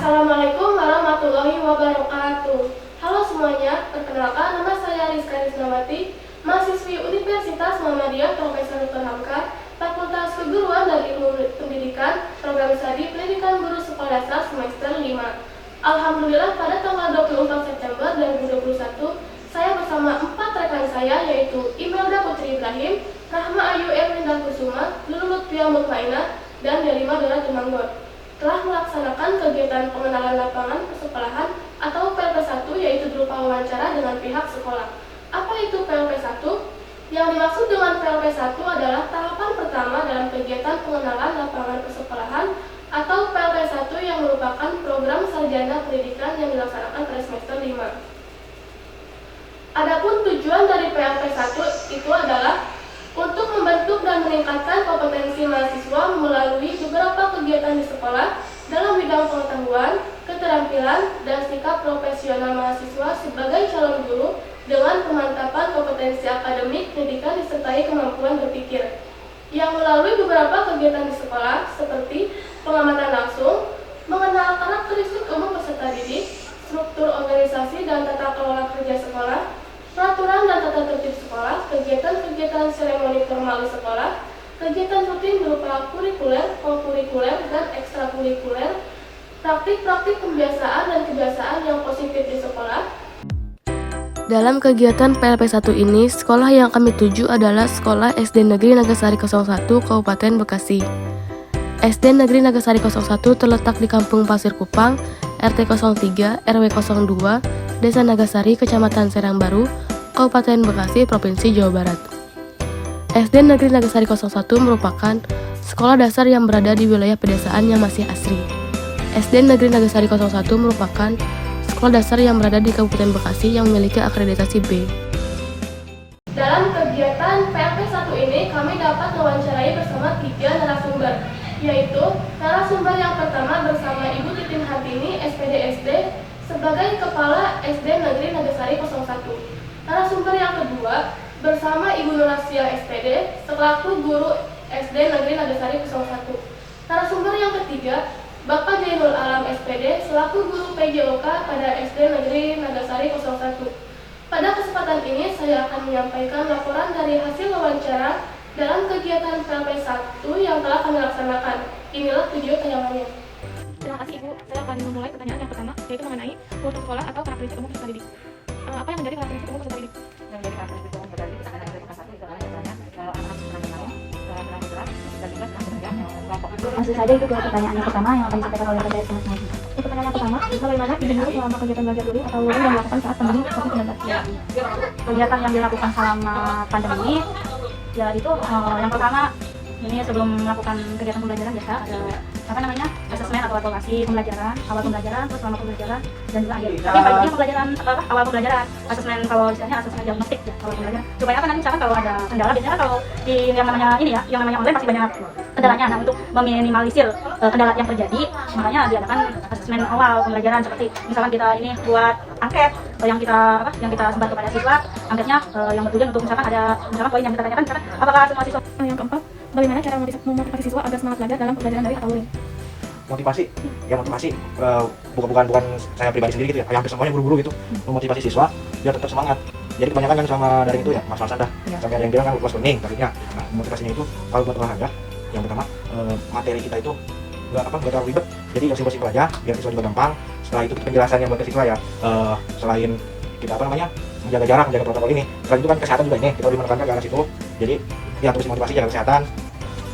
Assalamualaikum warahmatullahi wabarakatuh. Halo semuanya, perkenalkan nama saya Rizka Risnawati, mahasiswi Universitas Muhammadiyah Profesor Dr. Hamka, Fakultas Keguruan dan Ilmu Pendidikan, Program Studi Pendidikan Guru Sekolah Dasar semester 5. Alhamdulillah pada tanggal 24 September 2021, saya bersama 4 rekan saya yaitu Imelda Putri Ibrahim, Rahma Ayu Erwinda Kusuma, Lulu Lutfia Mutmainah, dan Delima Dora Temanggot telah melaksanakan kegiatan pengenalan lapangan persekolahan atau PLP1 yaitu berupa wawancara dengan pihak sekolah. Apa itu PLP1? Yang dimaksud dengan PLP1 adalah tahapan pertama dalam kegiatan pengenalan lapangan persekolahan atau PLP1 yang merupakan program sarjana pendidikan yang dilaksanakan pada semester 5. Adapun tujuan dari PLP1 itu adalah untuk membentuk dan meningkatkan kompetensi mahasiswa melalui beberapa kegiatan di sekolah dalam bidang pengetahuan, keterampilan, dan sikap profesional mahasiswa sebagai calon guru dengan pemantapan kompetensi akademik, pendidikan, disertai kemampuan berpikir. Yang melalui beberapa kegiatan di sekolah seperti pengamatan langsung, mengenal karakteristik umum peserta didik, struktur organisasi dan tata kelola kerja sekolah, peraturan dan tata tertib sekolah, kegiatan-kegiatan seremoni formal di sekolah, kegiatan rutin berupa kurikuler, kokurikuler, dan ekstrakurikuler, praktik-praktik pembiasaan dan kebiasaan yang positif di sekolah. Dalam kegiatan PLP1 ini, sekolah yang kami tuju adalah Sekolah SD Negeri Nagasari 01, Kabupaten Bekasi. SD Negeri Nagasari 01 terletak di Kampung Pasir Kupang, RT 03, RW 02, Desa Nagasari, Kecamatan Serang Baru, Kabupaten Bekasi, Provinsi Jawa Barat. SD Negeri Nagasari 01 merupakan sekolah dasar yang berada di wilayah pedesaan yang masih asri. SD Negeri Nagasari 01 merupakan sekolah dasar yang berada di Kabupaten Bekasi yang memiliki akreditasi B. Dalam kegiatan PLP1 ini, kami dapat mewawancarai bersama 3 narasumber, yaitu narasumber yang pertama bersama Ibu Titin Hartini, SPD SD, sebagai Kepala SD Negeri Nagasari 01. Narasumber yang kedua bersama Ibu Nurasia SPD selaku Guru SD Negeri Nagasari 01. Narasumber yang ketiga Bapak Jainul Alam SPD selaku Guru PJOK pada SD Negeri Nagasari 01. Pada kesempatan ini saya akan menyampaikan laporan dari hasil wawancara dalam kegiatan PLP1 yang telah kami laksanakan. Inilah video tayangannya. Terima kasih Ibu. Saya akan memulai pertanyaan yang pertama, yaitu mengenai kultur sekolah atau karakteristik umum peserta didik. Apa yang menjadi karakteristik umum peserta didik? Yang menjadi karakteristik umum peserta didik ada dari satu itu adalah misalnya anak-anak senang bermain, senang bergerak, dan juga senang bekerja kelompok. Langsung saja itu ke pertanyaan yang pertama yang akan disampaikan oleh Pak Syed. Untuk pertanyaan yang pertama, bagaimana izin guru selama kegiatan belajar dulu atau luring yang dilakukan saat pandemi COVID-19? Kegiatan yang dilakukan selama pandemi, ya itu yang pertama ini sebelum melakukan kegiatan pembelajaran biasa ada asesmen atau evaluasi pembelajaran, awal pembelajaran, terus selama pembelajaran, dan juga akhir. Tapi paling penting pembelajaran awal pembelajaran, asesmen kalau istilahnya asesmen diagnostik ya awal pembelajaran. Supaya kan nanti misalkan kalau ada kendala, biasanya kan kalau di yang namanya online pasti banyak kendalanya. Nah, untuk meminimalisir kendala yang terjadi, makanya diadakan asesmen awal pembelajaran seperti misalkan kita ini buat angket yang kita sebar kepada siswa, angketnya yang bertujuan untuk misalkan poin yang kita tanyakan, misalkan apakah semua siswa. Yang keempat, bagaimana cara memotivasi siswa agar semangat belajar dalam pembelajaran daring atau luring? Motivasi bukan saya pribadi sendiri gitu ya, hampir semuanya guru-guru gitu memotivasi siswa biar tetap semangat. Jadi kebanyakan yang sama daring itu ya masalah sandah sampai ada yang bilang kan was kuning tadinya. Nah, motivasinya itu kalau buat olahraga yang pertama materi kita itu nggak terlalu ribet, jadi yang simpel-simpel aja biar siswa juga gampang. Setelah itu penjelasan yang buat ke siswa ya selain kita menjaga jarak, menjaga protokol ini, selain itu kan kesehatan juga ini kita lebih menekankan ke arah situ. Jadi ya terus motivasi jaga kesehatan,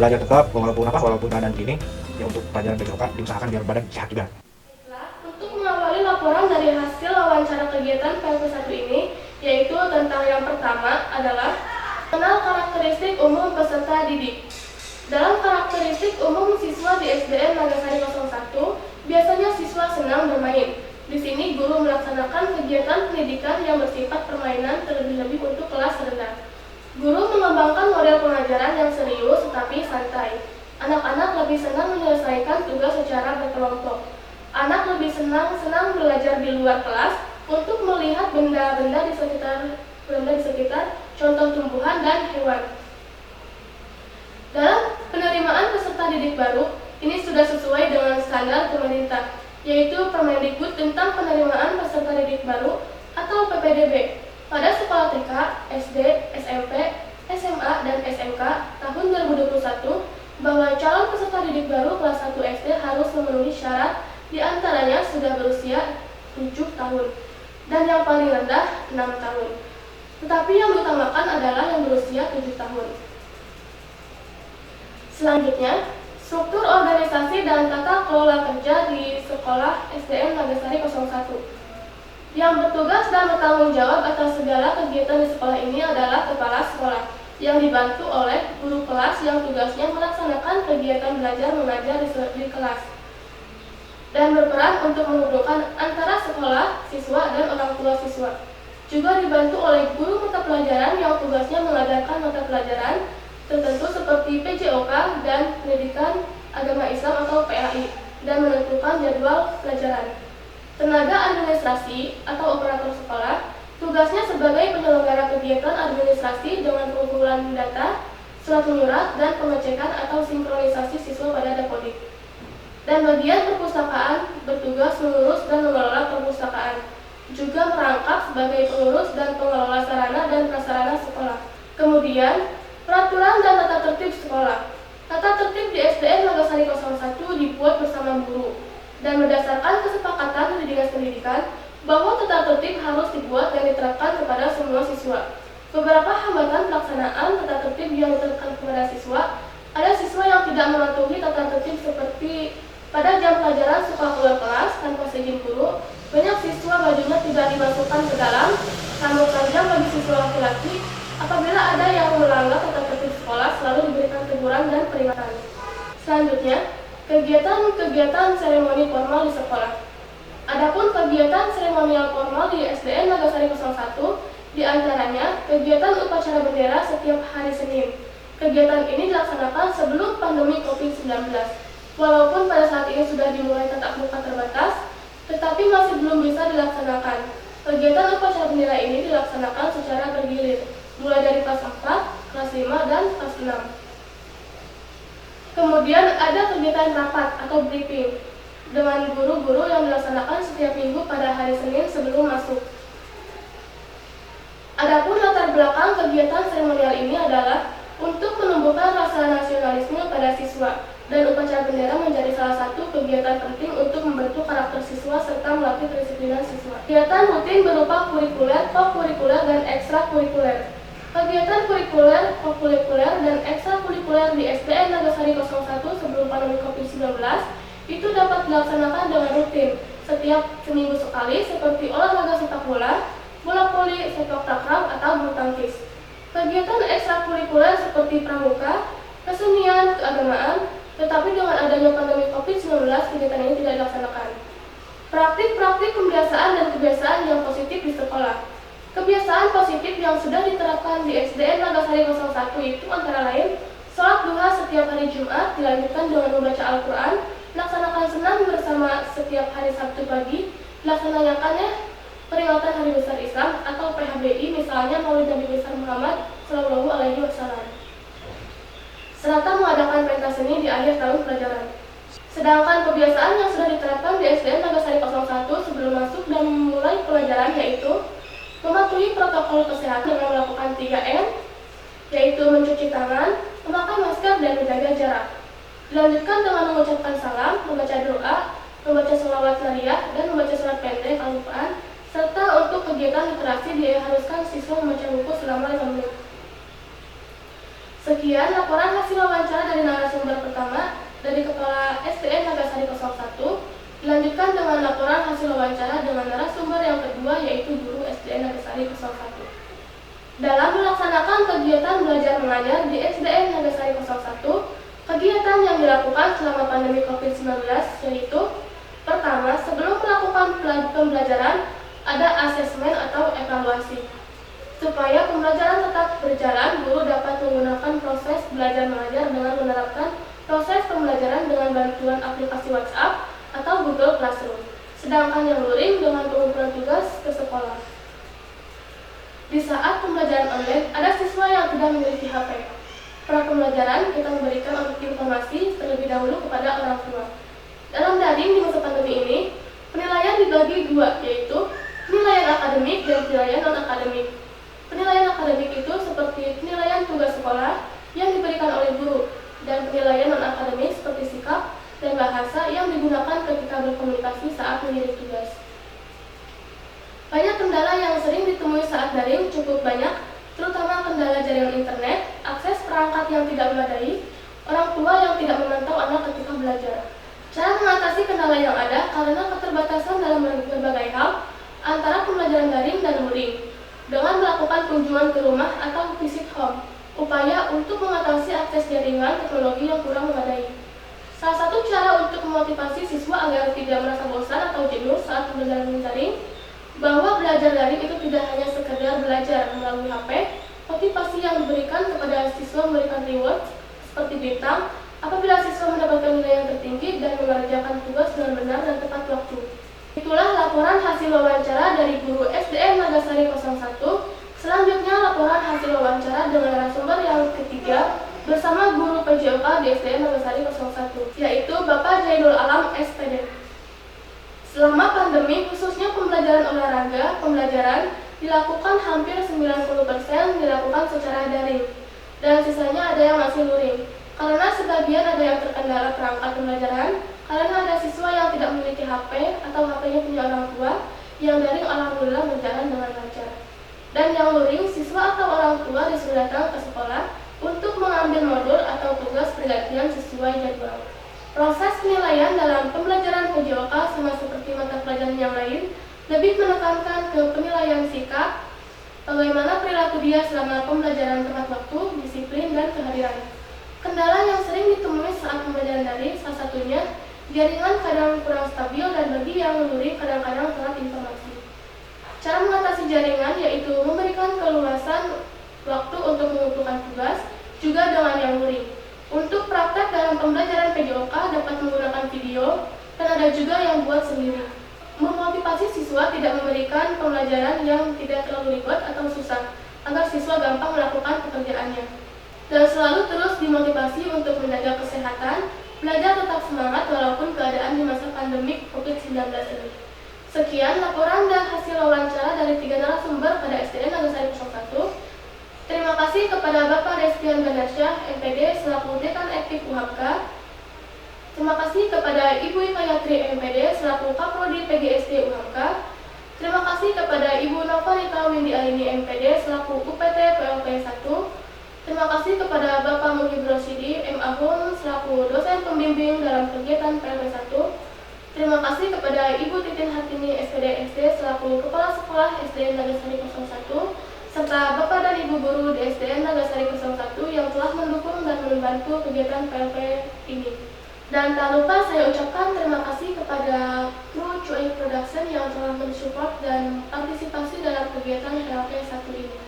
belajar tetap walaupun keadaan begini ya, untuk pelajaran PJOK diusahakan biar badan sehat juga. Untuk mengawali laporan dari hasil wawancara kegiatan PLP1 ini, yaitu tentang yang pertama adalah kenal karakteristik umum peserta didik. Dalam karakteristik umum siswa di SDN Nagasari 01, biasanya siswa senang bermain. Di sini guru melaksanakan kegiatan pendidikan yang bersifat permainan terlebih-lebih untuk kelas rendah. Guru mengembangkan model pengajaran yang serius tetapi santai. Anak-anak lebih senang menyelesaikan tugas secara berkelompok. Anak lebih senang belajar di luar kelas untuk melihat benda-benda di sekitar, contoh tumbuhan dan hewan. Dalam penerimaan peserta didik baru, ini sudah sesuai dengan standar pemerintah. yaitu Permendikbud tentang penerimaan peserta didik baru atau PPDB pada sekolah TK, SD, SMP, SMA, dan SMK tahun 2021 bahwa calon peserta didik baru kelas 1 SD harus memenuhi syarat diantaranya sudah berusia 7 tahun dan yang paling rendah 6 tahun. Tetapi yang diutamakan adalah yang berusia 7 tahun. Selanjutnya, struktur organisasi dan tata kelola kerja di Sekolah SDN Nagasari 01. Yang bertugas dan bertanggung jawab atas segala kegiatan di sekolah ini adalah kepala sekolah, yang dibantu oleh guru kelas yang tugasnya melaksanakan kegiatan belajar mengajar di kelas dan berperan untuk menghubungkan antara sekolah, siswa, dan orang tua siswa. Juga dibantu oleh guru mata pelajaran yang tugasnya mengajarkan mata pelajaran tertentu seperti PJOK dan Pendidikan Agama Islam atau PAI dan menentukan jadwal pelajaran. Tenaga administrasi atau operator sekolah tugasnya sebagai penyelenggara kegiatan administrasi dengan pengumpulan data, surat menyurat, dan pengecekan atau sinkronisasi siswa pada Dapodik. Dan bagian perpustakaan bertugas mengurus dan mengelola perpustakaan, juga merangkap sebagai pengurus dan pengelola sarana dan prasarana sekolah. Kemudian, peraturan dan tata tertib sekolah. Tata tertib di SDN Nagasari 01 dibuat bersama guru dan berdasarkan kesepakatan dari Dinas Pendidikan bahwa tata tertib harus dibuat dan diterapkan kepada semua siswa. Beberapa hambatan pelaksanaan tata tertib yang diterapkan kepada siswa, ada siswa yang tidak mematuhi tata tertib seperti pada jam pelajaran suka keluar kelas tanpa seizin guru, banyak siswa bajunya tidak dimasukkan ke dalam, rambut panjang bagi siswa laki-laki. Apabila ada yang melanggar tata tertib sekolah, selalu diberikan teguran dan peringatan. Selanjutnya, kegiatan-kegiatan seremoni formal di sekolah. Adapun kegiatan seremonial formal di SDN Nagasari 01, diantaranya kegiatan upacara bendera setiap hari Senin. Kegiatan ini dilaksanakan sebelum pandemi COVID-19. Walaupun pada saat ini sudah dimulai tatap muka terbatas, tetapi masih belum bisa dilaksanakan. Kegiatan upacara bendera ini dilaksanakan secara bergilir, mulai dari kelas 4, kelas 5, dan kelas 6. Kemudian ada kegiatan rapat atau briefing dengan guru-guru yang dilaksanakan setiap minggu pada hari Senin sebelum masuk. Adapun latar belakang kegiatan seremonial ini adalah untuk menumbuhkan rasa nasionalisme pada siswa dan upacara bendera menjadi salah satu kegiatan penting untuk membentuk karakter siswa serta melatih kedisiplinan siswa. Kegiatan rutin berupa kurikuler, co-kurikuler, dan ekstrakurikuler. Kegiatan kurikuler, co-kurikuler, dan ekstrakurikuler di SDN Nagasari 01 sebelum pandemi COVID-19 itu dapat dilaksanakan dengan rutin setiap seminggu sekali seperti olahraga sepak bola, bola voli, sepak takraw, atau bulu tangkis. Kegiatan ekstrakurikuler seperti pramuka, kesenian, keagamaan, tetapi dengan adanya pandemi COVID-19 kegiatan ini tidak dilaksanakan. Praktik-praktik pembiasaan dan kebiasaan yang positif di sekolah. Kebiasaan positif yang sudah diterapkan di SDN Nagasari 01 itu antara lain sholat duha setiap hari Jumat dilanjutkan dengan membaca Al-Quran, melaksanakan senam bersama setiap hari Sabtu pagi, dilaksanakannya peringatan Hari Besar Islam atau PHBI, misalnya Maulid Nabi Besar Muhammad SAW, serta mengadakan pentas seni di akhir tahun pelajaran. Sedangkan kebiasaan yang sudah diterapkan di SDN Nagasari 01 sebelum masuk dan memulai pelajaran yaitu mematuhi protokol kesehatan dengan melakukan 3M, yaitu mencuci tangan, memakai masker, dan menjaga jarak. Dilanjutkan dengan mengucapkan salam, membaca doa, membaca sholawat nariyah, dan membaca surat pendek Al-Quran, serta untuk kegiatan literasi diharuskan siswa membaca buku selama 5 menit. Sekian laporan hasil wawancara dari narasumber pertama dari Kepala SDN Nagasari 01. Dilanjutkan dengan laporan hasil wawancara dengan narasumber yang kedua yaitu guru SDN Nagasari 01. Dalam melaksanakan kegiatan belajar mengajar di SDN Nagasari 01, kegiatan yang dilakukan selama pandemi COVID-19 yaitu pertama, sebelum melakukan pembelajaran ada asesmen atau evaluasi. Supaya pembelajaran tetap berjalan, guru dapat menggunakan proses belajar mengajar dengan menerapkan proses pembelajaran dengan bantuan aplikasi WhatsApp atau Google Classroom, sedangkan yang luring dengan pengumpulan tugas ke sekolah. Di saat pembelajaran online, ada siswa yang tidak memiliki HP. Pra pembelajaran kita memberikan informasi terlebih dahulu kepada orang tua. Dalam daring di masa pandemi ini, dibagi dua, yaitu penilaian akademik dan penilaian non-akademik. Penilaian akademik itu seperti penilaian tugas sekolah yang diberikan oleh guru, dan penilaian non-akademik seperti sikap dan bahasa yang digunakan ketika berkomunikasi saat mengirim tugas. Banyak kendala yang sering ditemui saat daring cukup banyak, terutama kendala jaringan internet, akses perangkat yang tidak memadai, orang tua yang tidak memantau anak ketika belajar. Cara mengatasi kendala yang ada karena keterbatasan dalam berbagai hal antara pembelajaran daring dan luring dengan melakukan kunjungan ke rumah atau visit home, upaya untuk mengatasi akses jaringan teknologi yang kurang memadai. Salah satu cara untuk memotivasi siswa agar tidak merasa bosan atau jenuh saat pembelajaran daring, bahwa belajar daring itu tidak hanya sekedar belajar melalui HP, motivasi yang diberikan kepada siswa memberikan reward seperti bintang apabila siswa mendapatkan nilai yang tertinggi dan mengerjakan tugas dengan benar dan tepat waktu. Itulah laporan hasil wawancara dari guru SDN Nagasari 01. Selanjutnya laporan hasil wawancara dengan narasumber yang ketiga bersama guru PJOK di SDN Nagasari 01, yaitu Bapak Jainul Alam SPD. Selama pandemi, khususnya pembelajaran olahraga, pembelajaran dilakukan hampir 90% dilakukan secara daring, dan sisanya ada yang masih luring. Karena sebagian ada yang terkendala perangkat pembelajaran, karena ada siswa yang tidak memiliki HP atau HP-nya punya orang tua, yang daring alhamdulillah berjalan dengan lancar. Dan yang luring, siswa atau orang tua disuruh datang ke sekolah untuk mengambil modul atau tugas pergantian sesuai jadwal. Proses penilaian dalam pembelajaran PJOK sama seperti mata pelajaran yang lain, lebih menekankan ke penilaian sikap, bagaimana perilaku dia selama pembelajaran tepat waktu, disiplin, dan kehadiran. Kendala yang sering ditemui saat pembelajaran daring salah satunya jaringan kadang kurang stabil dan bagi yang luring kadang-kadang telat informasi. Cara mengatasi jaringan yaitu memberikan keluasan waktu untuk mengumpulkan tugas, juga dengan yang luring. Untuk praktek dalam pembelajaran PJOK dapat menggunakan video dan ada juga yang buat sendiri. Memotivasi siswa tidak memberikan pembelajaran yang tidak terlalu ribet atau susah, agar siswa gampang melakukan pekerjaannya. Dan selalu terus dimotivasi untuk menjaga kesehatan, belajar tetap semangat walaupun keadaan di masa pandemik COVID-19 ini. Sekian laporan dan hasil wawancara dari 3 narasumber pada SDN Nagasari 01. Terima kasih kepada Bapak Reskian Ganarsyah, MPD selaku Dekan Ektif UHAMK. Terima kasih kepada Ibu Ikayatri, MPD selaku Kaprodi PGSD UHAMK. Terima kasih kepada Ibu Novanita Windy Aini, MPD selaku UPT PLP 1. Terima kasih kepada Bapak Muhib Rosyidi, MAhum, selaku dosen pembimbing dalam kegiatan PLP 1. Terima kasih kepada Ibu Titin Hartini, SPD SD, selaku Kepala Sekolah SDN Nagasari 01, serta Bapak dan Ibu Guru di SDN Nagasari 01 yang telah mendukung dan membantu kegiatan PLP ini. Dan tak lupa saya ucapkan terima kasih kepada kru Cuai Production yang telah mensupport dan partisipasi dalam kegiatan PLP 1 ini.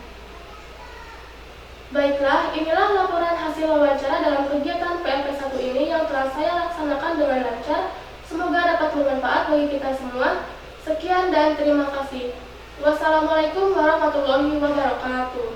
Baiklah, inilah laporan hasil wawancara dalam kegiatan PLP 1 ini yang telah saya laksanakan dengan lancar. Semoga dapat bermanfaat bagi kita semua. Sekian dan terima kasih. Wassalamualaikum warahmatullahi wabarakatuh.